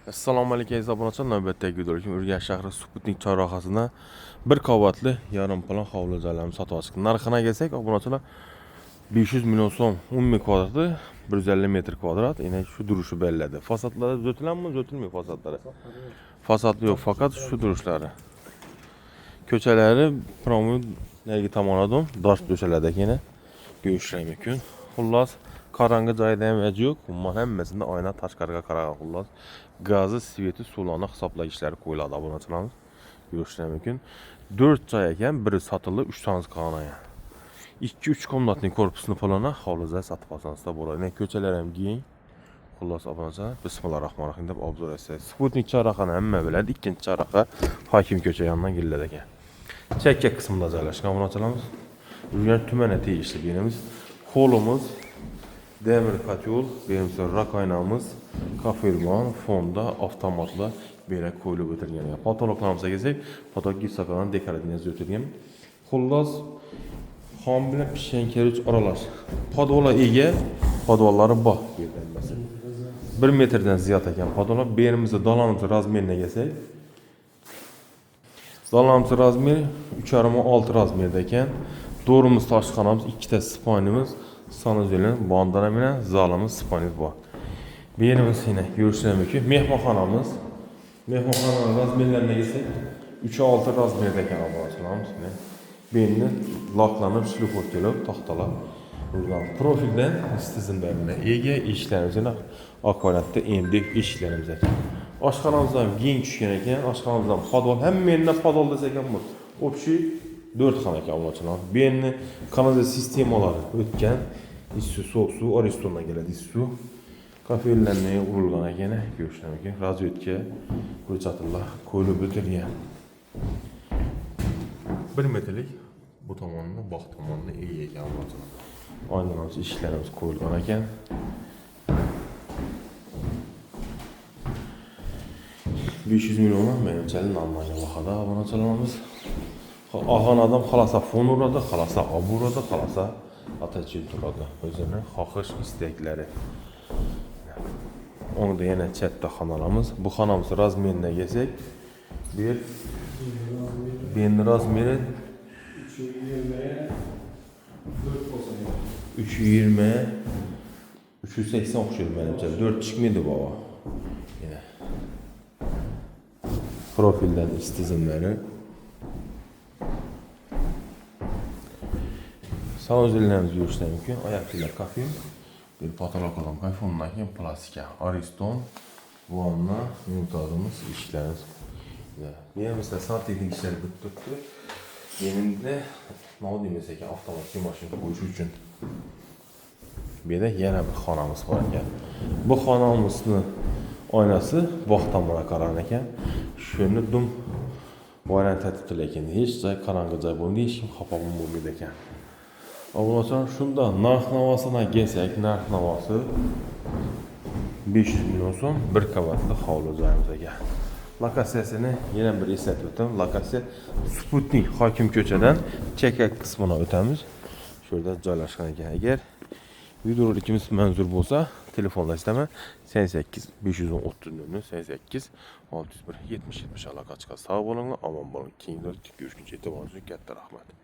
Assalomu alaykum aziz obunachilar, navbatdagi videoda Urganch shahri Sputnik chorrahasida bir qavatli yarim plan hovli joylarni sotib oldik. Narxini kelsak, obunachilar 500 million so'm 10 ming kvadrati 150 metr kvadrat. Yine şu duruşu belladi. Fasadlar zo'tilanmi, zo'tilmaymi fasadlari? Fasadli yo'q, faqat shu duruşlari. Ko'chalari promoy nergi tomonida dosh döşələrdə yine görüşmək mümkün. Xullas Karanğı joyda ham vəc yo'q. Bunlar hammasında oyna tashqariga qaragan xullas. Gazı, sveti, sularni hisoblagichlar qo'yiladi obunachilarimiz. Görüşmək mümkün. 4 joy ekan, biri satıldı, 3 tanesi qolgan. 2-3 komnatli korpusni pulini hovlida sotib olsangiz da bo'ladi. Yani ko'chalar ham keng. Xullas obunachilar, bismillahirrohmanirrohim deb obzor etsak. Sputnik chorrahani hamma biladi. Ikkinchi chorraha Hokim ko'cha yonidan keladi ekan. Chekka qismida joylashgan obunachilarimiz. Urganch tumani tegishli yerimiz. Hovlimiz demir kotyol, benim rak aynamız, kafirman, fonda, avtomatla böyle koyulup ötürgen. Patologlarımıza gezek, patolog gipsakadan dekorativiniz ötürgen. Xullas, ham bilen pişen kere 3 aralar. Padola ege, padolları bak. 1 metreden ziyad eken padola. Beynimizde dalanımızı razmerine gezek. Dalanımızı razmeri 3,5-6 razmerdeyken. Doğrumuz taşkanamız, 2 tane spanimiz. Sanuzeli, bandana bilen zalımız, spanimiz var. Bir yerimiz yine görüşürüz mümkün. Mehmanxanamız. Mehmanxananın razmerlerine gitsek 3-6 razmerdeyken abartılarımız yine. Beynini laklanıp, şlufot gelip, tahtalar. Buradan profilden istizimlerine ege işlerimiz yine akvaratta MDF işlerimiz ekan. Aşxanamızdan giyin düşken ekan, aşxanamızdan padol, hem yerine padol desek bu. Общий 4 xana ekan obunachilar. Beynini kanalizatsiya sistemaları o'tgan. İssu, soğuk su, Ariston'dan geladi issu. Kafelerine uğurlanan ekan, görüşürüz mümkün. Razvedka, ko'rsatırlar, ko'ylib o'tilgan. 1 metrlik bu tomonini, bog' tomonini ega ekan obunachilar. Aylanamiz ishlarimiz qo'yilgan ekan. $500 milyon menimcha nomlangan bahada obunachilarimiz. Ağan adam xalasa fon uradi, xalasa ob uradi, xalasa atachil turadi. O'zini xohish istakları. Onda yana chatda xonalarimiz. Bu xonamiz razmerine kelsak, bir razmeri 320 380 o'xshaydi menimcha. 4 chiqmaydi bu. Yine profildan istizimlari. Sanuzelilerimiz görüşürüz mümkün. Ayaklılar kafe. Bir patolog adam kafe. Ondan sonra plastika. Ariston. Vanna. Mümtazımız işlerimiz. Bir mesela sanat teknik işleri bütüktü. Yeninde ne diyeyim mesela avtomatik maşın koyuş için. Bir de yine bir xonamiz var ekan. Bu xonamizning oynası vaqtamına qaran ekan. Shuni dum variant etibdilar ekan. Hech joy qarang'i joy bo'lmaydi, hech kim xafa bo'lmaydi ekan. Obunachilar, shunda narx-navosini kelsak, narx-navosi 500 milyon so'm bir qavatli hovli joyimiz ekan. Lokatsiyasini yana bir eslatib o'taman. Lokatsiya Sputnik Hokim ko'chadan chekka qismini o'tamiz. Shurda joylashgan ekan. Agar videolarimiz manzur bo'lsa, telefonlashdaman 88 530 88 601 70 70 aloqa chiqadi. Sog' bo'linglar, omon bo'ling. Keyingi görüşguncha e'tiboringiz uchun katta rahmat.